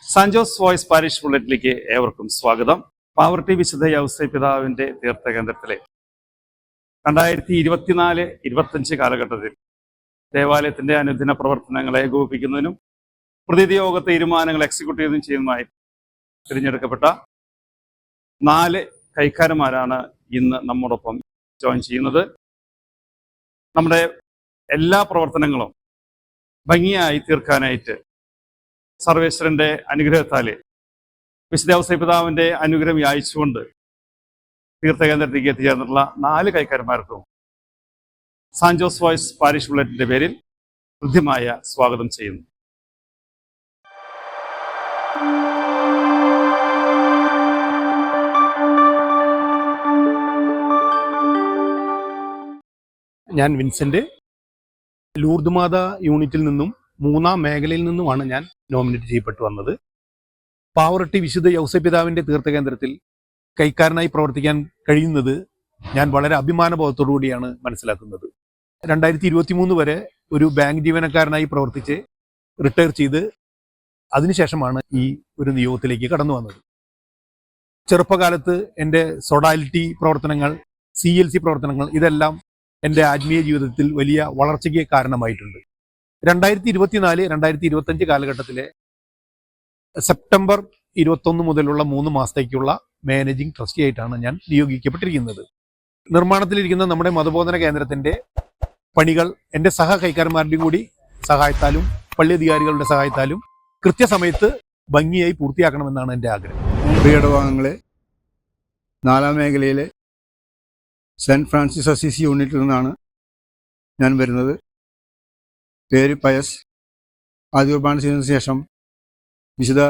San Jose voice parish ബുള്ളറ്റിലേക്ക് ഏവർക്കും സ്വാഗതം. പാവർട്ടി വിശുദ്ധ യൗസേപ്പ് പിതാവിന്റെ തീർത്ഥകേന്ദ്രത്തിലെ 2024-25 കാലഘട്ടത്തിൽ ദേവാലയത്തിന്റെ അനുദിന പ്രവർത്തനങ്ങളെ ഏകോപിപ്പിക്കുന്നതിനും പ്രതിനിധി യോഗ തീരുമാനങ്ങൾ എക്സിക്യൂട്ട് ചെയ്യുന്നതുമായി തിരഞ്ഞെടുക്കപ്പെട്ട 4 കൈക്കാരന്മാരാണ് ഇന്ന് നമ്മോടൊപ്പം ജോയിൻ ചെയ്യുന്നത്. നമ്മുടെ എല്ലാ പ്രവർത്തനങ്ങളും ഭംഗിയായി തീർക്കാനായിട്ട് സർവേശ്വരന്റെ അനുഗ്രഹത്താല് വിശുദ്ധ യൗസേപ്പ് പിതാവിന്റെ അനുഗ്രഹം യാചിച്ചുകൊണ്ട് തീർത്ഥകേന്ദ്രത്തിലേക്ക് എത്തിച്ചേർന്നിട്ടുള്ള 4 കൈക്കാരന്മാർക്കും സാൻജോസ് വോയിസ് പാരിഷ് ബുള്ളറ്റിന്റെ പേരിൽ ഹൃദ്യമായ സ്വാഗതം ചെയ്യുന്നു. ഞാൻ വിൻസെന്റ്, ലൂർദ് മാത യൂണിറ്റിൽ നിന്നും 3-ാം മേഖലയിൽ നിന്നുമാണ് ഞാൻ നോമിനേറ്റ് ചെയ്യപ്പെട്ടു വന്നത്. പാവറട്ടി വിശുദ്ധ യൗസേപ്പ് പിതാവിന്റെ തീർത്ഥകേന്ദ്രത്തിൽ കൈക്കാരനായി പ്രവർത്തിക്കാൻ കഴിയുന്നത് ഞാൻ വളരെ അഭിമാനബോധത്തോടു കൂടിയാണ് മനസ്സിലാക്കുന്നത്. 2023 വരെ ഒരു ബാങ്ക് ജീവനക്കാരനായി പ്രവർത്തിച്ച് റിട്ടയർ ചെയ്ത് അതിനുശേഷമാണ് ഈ ഒരു നിയോഗത്തിലേക്ക് കടന്നു വന്നത്. ചെറുപ്പകാലത്ത് എൻ്റെ സൊഡാലിറ്റി പ്രവർത്തനങ്ങൾ, CLC പ്രവർത്തനങ്ങൾ ഇതെല്ലാം എൻ്റെ ആത്മീയ ജീവിതത്തിൽ വലിയ വളർച്ചയ്ക്ക് കാരണമായിട്ടുണ്ട്. 2024-2025 കാലഘട്ടത്തിലെ സെപ്റ്റംബർ 21 മുതലുള്ള 3 മാസത്തേക്കുള്ള മാനേജിംഗ് ട്രസ്റ്റി ആയിട്ടാണ് ഞാൻ നിയോഗിക്കപ്പെട്ടിരിക്കുന്നത്. നിർമ്മാണത്തിലിരിക്കുന്ന നമ്മുടെ മതബോധന കേന്ദ്രത്തിന്റെ പണികൾ എൻ്റെ സഹ കൈക്കാരന്മാരുടെയും കൂടി സഹായത്താലും പള്ളി അധികാരികളുടെ സഹായത്താലും കൃത്യസമയത്ത് ഭംഗിയായി പൂർത്തിയാക്കണമെന്നാണ് എൻ്റെ ആഗ്രഹം. പ്രിയടവാംഗങ്ങളെ, 4-ാം മേഖലയിലെ സെൻറ്റ് ഫ്രാൻസിസ് അസീസി യൂണിറ്റിൽ നിന്നാണ് ഞാൻ വരുന്നത്. പേര് പയസ്. ആദ്യ കുർബാന ചെയ്തതിനു ശേഷം വിശുദ്ധ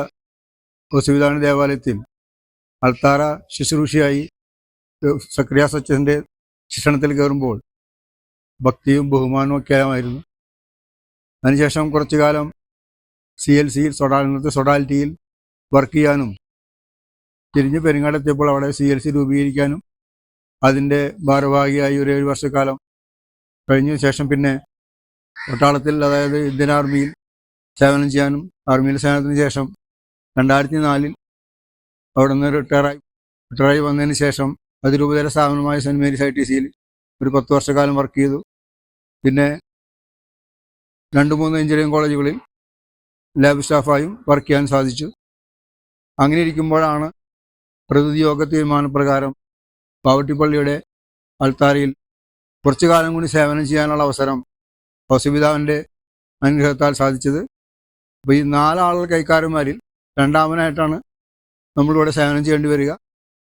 യൗസേപ്പ് ദേവാലയത്തിൽ അൾത്താര ശുശ്രൂഷയായി സക്രിയാസ് അച്ഛൻ്റെ ശിക്ഷണത്തിൽ കയറുമ്പോൾ ഭക്തിയും ബഹുമാനവും ഒക്കെ ആയിരുന്നു. അതിനുശേഷം കുറച്ചു കാലം CLCയിൽ സൊഡാലിറ്റിയിൽ വർക്ക് ചെയ്യാനും തിരിഞ്ഞ് പെരിങ്ങാടെത്തിയപ്പോൾ അവിടെ CLC രൂപീകരിക്കാനും അതിൻ്റെ ഭാരവാഹിയായി ഒരു 7 വർഷക്കാലം കഴിഞ്ഞ ശേഷം പിന്നെ പട്ടാളത്തിൽ, അതായത് ഇന്ത്യൻ ആർമിയിൽ സേവനം ചെയ്യാനും ആർമിയിൽ സേവനത്തിന് ശേഷം 2004 അവിടെ നിന്ന് റിട്ടയറായി വന്നതിന് ശേഷം അതിരൂപതര സ്ഥാപനമായ സെൻറ്റ് മേരീസ് ITCയിൽ ഒരു 10 വർഷക്കാലം വർക്ക് ചെയ്തു. പിന്നെ 2-3 എഞ്ചിനീയറിംഗ് കോളേജുകളിൽ ലാബ് സ്റ്റാഫായും വർക്ക് ചെയ്യാൻ സാധിച്ചു. അങ്ങനെ ഇരിക്കുമ്പോഴാണ് പ്രതിനിധി യോഗ തീരുമാനപ്രകാരം പാവട്ടിപ്പള്ളിയുടെ അൾത്താരയിൽ കുറച്ചു കാലം കൂടി സേവനം ചെയ്യാനുള്ള അവസരം യൗസേപ്പ് പിതാവിൻ്റെ അനുഗ്രഹത്താൽ സാധിച്ചത്. അപ്പോൾ ഈ 4 ആളുകൾ കൈക്കാരന്മാരിൽ 2ാമനായിട്ടാണ് നമ്മളിവിടെ സേവനം ചെയ്യേണ്ടി വരിക.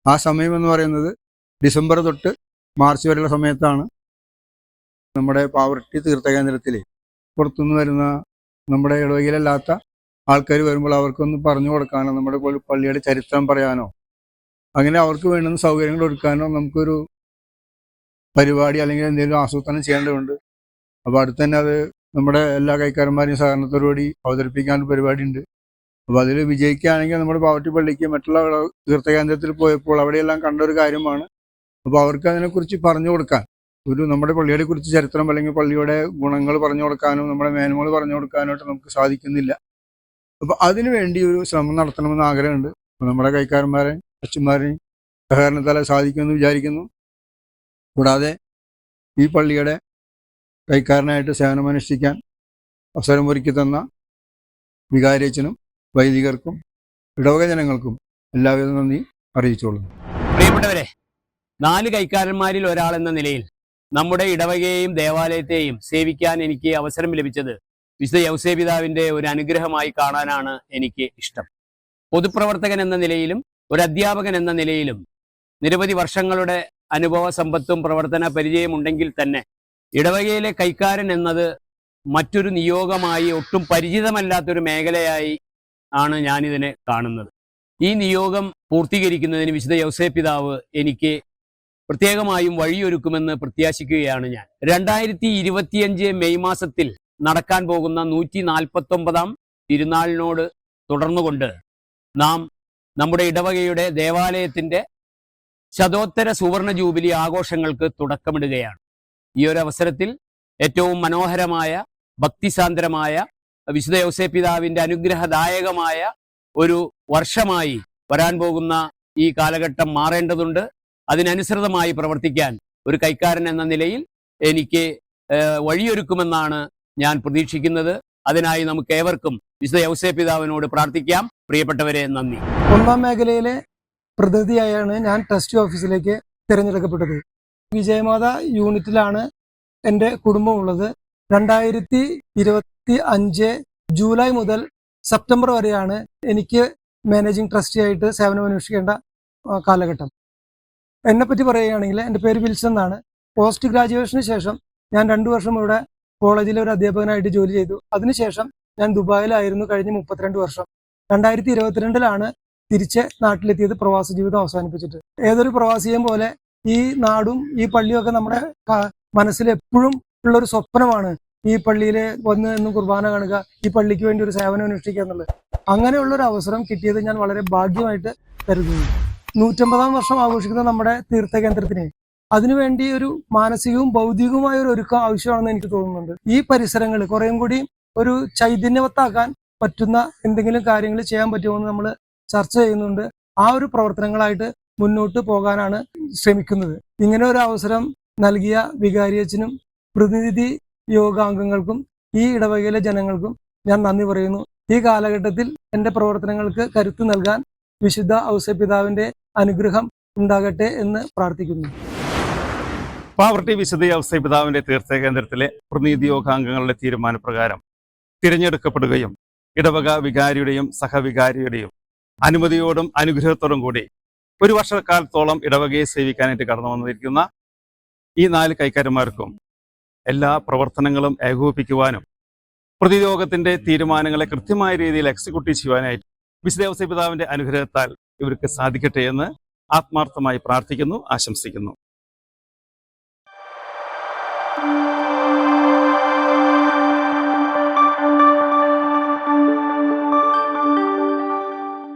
ആ സമയം എന്ന് പറയുന്നത് ഡിസംബർ തൊട്ട് മാർച്ച് വരെയുള്ള സമയത്താണ്. നമ്മുടെ പാവറട്ടി തീർത്ഥകേന്ദ്രത്തിൽ പുറത്തുനിന്ന് വരുന്ന നമ്മുടെ ഇടവകയിലല്ലാത്ത ആൾക്കാർ വരുമ്പോൾ അവർക്കൊന്ന് പറഞ്ഞു കൊടുക്കാനോ നമ്മുടെ പള്ളിയുടെ ചരിത്രം പറയാനോ അങ്ങനെ അവർക്ക് വേണ്ടുന്ന സൗകര്യങ്ങൾ ഒരുക്കാനോ നമുക്കൊരു പരിപാടി അല്ലെങ്കിൽ എന്തെങ്കിലും ആസൂത്രണം ചെയ്യേണ്ടതുണ്ട്. അപ്പോൾ അടുത്ത് തന്നെ അത് നമ്മുടെ എല്ലാ കൈക്കാരന്മാരെയും സഹകരണത്തോടുകൂടി അവതരിപ്പിക്കാനൊരു പരിപാടിയുണ്ട്. അപ്പോൾ അതിൽ വിജയിക്കുകയാണെങ്കിൽ നമ്മുടെ പാവട്ടി പള്ളിക്ക് മറ്റുള്ള തീർത്ഥകേന്ദ്രത്തിൽ പോയപ്പോൾ അവിടെയെല്ലാം കണ്ടൊരു കാര്യമാണ്. അപ്പോൾ അവർക്ക് അതിനെക്കുറിച്ച് പറഞ്ഞു കൊടുക്കാൻ, നമ്മുടെ പള്ളിയെ കുറിച്ച് ചരിത്രം അല്ലെങ്കിൽ പള്ളിയുടെ ഗുണങ്ങൾ പറഞ്ഞു കൊടുക്കാനും നമ്മുടെ മേന്മകൾ പറഞ്ഞു കൊടുക്കാനായിട്ട് നമുക്ക് സാധിക്കുന്നില്ല. അപ്പോൾ അതിനു വേണ്ടി ഒരു ശ്രമം നടത്തണമെന്ന് ആഗ്രഹമുണ്ട്. അപ്പോൾ നമ്മുടെ കൈക്കാരന്മാരെയും അച്ഛന്മാരെയും സഹകരണത്താൽ സാധിക്കുമെന്ന് വിചാരിക്കുന്നു. കൂടാതെ ഈ പള്ളിയുടെ കൈക്കാരനായിട്ട് സേവനമനുഷ്ഠിക്കാൻ അവസരമൊരുക്കി തന്ന വികാരിയച്ഛനും വൈദികർക്കും ഇടവക ജനങ്ങൾക്കും എല്ലാവിധ നന്ദി അറിയിച്ചോളുന്നു. പ്രിയപ്പെട്ടവരെ, 4 കൈക്കാരന്മാരിൽ ഒരാളെന്ന നിലയിൽ നമ്മുടെ ഇടവകയെയും ദേവാലയത്തെയും സേവിക്കാൻ എനിക്ക് അവസരം ലഭിച്ചത് വിശുദ്ധ യൗസേപ്പ് പിതാവിന്റെ ഒരു അനുഗ്രഹമായി കാണാനാണ് എനിക്ക് ഇഷ്ടം. പൊതുപ്രവർത്തകൻ എന്ന നിലയിലും ഒരു അധ്യാപകൻ എന്ന നിലയിലും നിരവധി വർഷങ്ങളുടെ അനുഭവ സമ്പത്തും പ്രവർത്തന പരിചയമുണ്ടെങ്കിൽ തന്നെ ഇടവകയിലെ കൈക്കാരൻ എന്നത് മറ്റൊരു നിയോഗമായി, ഒട്ടും പരിചിതമല്ലാത്തൊരു മേഖലയായി ആണ് ഞാനിതിനെ കാണുന്നത്. ഈ നിയോഗം പൂർത്തീകരിക്കുന്നതിന് വിശുദ്ധ യൗസേപ്പ് പിതാവ് എനിക്ക് പ്രത്യേകമായും വഴിയൊരുക്കുമെന്ന് പ്രത്യാശിക്കുകയാണ് ഞാൻ. 2025 മെയ് മാസത്തിൽ നടക്കാൻ പോകുന്ന 149ാം തിരുനാളിനോട് തുടർന്നുകൊണ്ട് നാം നമ്മുടെ ഇടവകയുടെ ദേവാലയത്തിന്റെ ശതോത്തര സുവർണ ജൂബിലി ആഘോഷങ്ങൾക്ക് തുടക്കമിടുകയാണ്. ഈ ഒരു അവസരത്തിൽ ഏറ്റവും മനോഹരമായ ഭക്തിസാന്ദ്രമായ വിശുദ്ധ യൗസേപ്പ് പിതാവിന്റെ അനുഗ്രഹദായകമായ ഒരു വർഷമായി വരാൻ പോകുന്ന ഈ കാലഘട്ടം മാറേണ്ടതുണ്ട്. അതിനനുസൃതമായി പ്രവർത്തിക്കാൻ ഒരു കൈക്കാരൻ എന്ന നിലയിൽ എനിക്ക് വഴിയൊരുക്കുമെന്നാണ് ഞാൻ പ്രതീക്ഷിക്കുന്നത്. അതിനായി നമുക്ക് ഏവർക്കും വിശുദ്ധ യൗസേപ്പ് പിതാവിനോട് പ്രാർത്ഥിക്കാം. പ്രിയപ്പെട്ടവരെ, നന്ദി. 1-ാം മേഖലയിലെ പ്രതിനിധിയായാണ് ഞാൻ ട്രസ്റ്റ് ഓഫീസിലേക്ക് തിരഞ്ഞെടുക്കപ്പെട്ടത്. വിജയമാത യൂണിറ്റിലാണ് എൻ്റെ കുടുംബമുള്ളത്. 2025 ജൂലൈ മുതൽ സെപ്റ്റംബർ വരെയാണ് എനിക്ക് മാനേജിംഗ് ട്രസ്റ്റിയായിട്ട് സേവനമനുഷ്ഠിക്കേണ്ട കാലഘട്ടം. എന്നെപ്പറ്റി പറയുകയാണെങ്കിൽ എൻ്റെ പേര് വിൽസൺ എന്നാണ്. പോസ്റ്റ് ഗ്രാജുവേഷന് ശേഷം ഞാൻ 2 വർഷം ഇവിടെ കോളേജിലെ ഒരു അധ്യാപകനായിട്ട് ജോലി ചെയ്തു. അതിനുശേഷം ഞാൻ ദുബായിലായിരുന്നു കഴിഞ്ഞ 32 വർഷം. 2022 തിരിച്ച് നാട്ടിലെത്തിയത് പ്രവാസ ജീവിതം അവസാനിപ്പിച്ചിട്ട്. ഏതൊരു പ്രവാസിയെയും പോലെ ഈ നാടും ഈ പള്ളിയൊക്കെ നമ്മുടെ മനസ്സിൽ എപ്പോഴും ഉള്ളൊരു സ്വപ്നമാണ്. ഈ പള്ളിയിൽ വന്ന് എന്നും കുർബാന കാണുക, ഈ പള്ളിക്ക് വേണ്ടി ഒരു സേവനം അനുഷ്ഠിക്കുക എന്നുള്ളത്. അങ്ങനെയുള്ളൊരു അവസരം കിട്ടിയത് ഞാൻ വളരെ ഭാഗ്യമായിട്ട് കരുതുന്നു. 150-ാം വർഷം ആഘോഷിക്കുന്ന നമ്മുടെ തീർത്ഥകേന്ദ്രത്തിന് അതിനുവേണ്ടി ഒരു മാനസികവും ഭൗതികവുമായ ഒരു ഒരുക്കം ആവശ്യമാണെന്ന് എനിക്ക് തോന്നുന്നുണ്ട്. ഈ പരിസരങ്ങൾ കുറേയും കൂടി ഒരു ചൈതന്യവത്താക്കാൻ പറ്റുന്ന എന്തെങ്കിലും കാര്യങ്ങൾ ചെയ്യാൻ പറ്റുമെന്ന് നമ്മൾ ചർച്ച ചെയ്യുന്നുണ്ട്. ആ ഒരു പ്രവർത്തനങ്ങളായിട്ട് മുന്നോട്ട് പോകാനാണ് ശ്രമിക്കുന്നത്. ഇങ്ങനെ ഒരു അവസരം നൽകിയ വികാരിയച്ചനും പ്രതിനിധി യോഗാംഗങ്ങൾക്കും ഈ ഇടവകയിലെ ജനങ്ങൾക്കും ഞാൻ നന്ദി പറയുന്നു. ഈ കാലഘട്ടത്തിൽ എൻ്റെ പ്രവർത്തനങ്ങൾക്ക് കരുത്ത് നൽകാൻ വിശുദ്ധ ഔസേപ്പ് പിതാവിൻ്റെ അനുഗ്രഹം ഉണ്ടാകട്ടെ എന്ന് പ്രാർത്ഥിക്കുന്നു. പാവർട്ടി വിശുദ്ധ ഔസേപ്പ് പിതാവിന്റെ തീർത്ഥകേന്ദ്രത്തിലെ പ്രതിനിധി യോഗാംഗങ്ങളുടെ തീരുമാനപ്രകാരം തിരഞ്ഞെടുക്കപ്പെടുകയും ഇടവക വികാരിയുടെയും സഹവികാരിയുടെയും അനുമതിയോടും അനുഗ്രഹത്തോടും കൂടി 1 വർഷക്കാലത്തോളം ഇടവകയെ സേവിക്കാനായിട്ട് കടന്നു വന്നിരിക്കുന്ന ഈ 4 കൈക്കാരന്മാർക്കും എല്ലാ പ്രവർത്തനങ്ങളും ഏകോപിപ്പിക്കുവാനും പ്രതിയോഗത്തിന്റെ തീരുമാനങ്ങളെ കൃത്യമായ രീതിയിൽ എക്സിക്യൂട്ടീവ് ചെയ്യുവാനായിട്ട് വിശുദ്ധ ഔസേപ്പ് പിതാവിന്റെ അനുഗ്രഹത്താൽ ഇവർക്ക് സാധിക്കട്ടെ എന്ന് ആത്മാർത്ഥമായി പ്രാർത്ഥിക്കുന്നു, ആശംസിക്കുന്നു.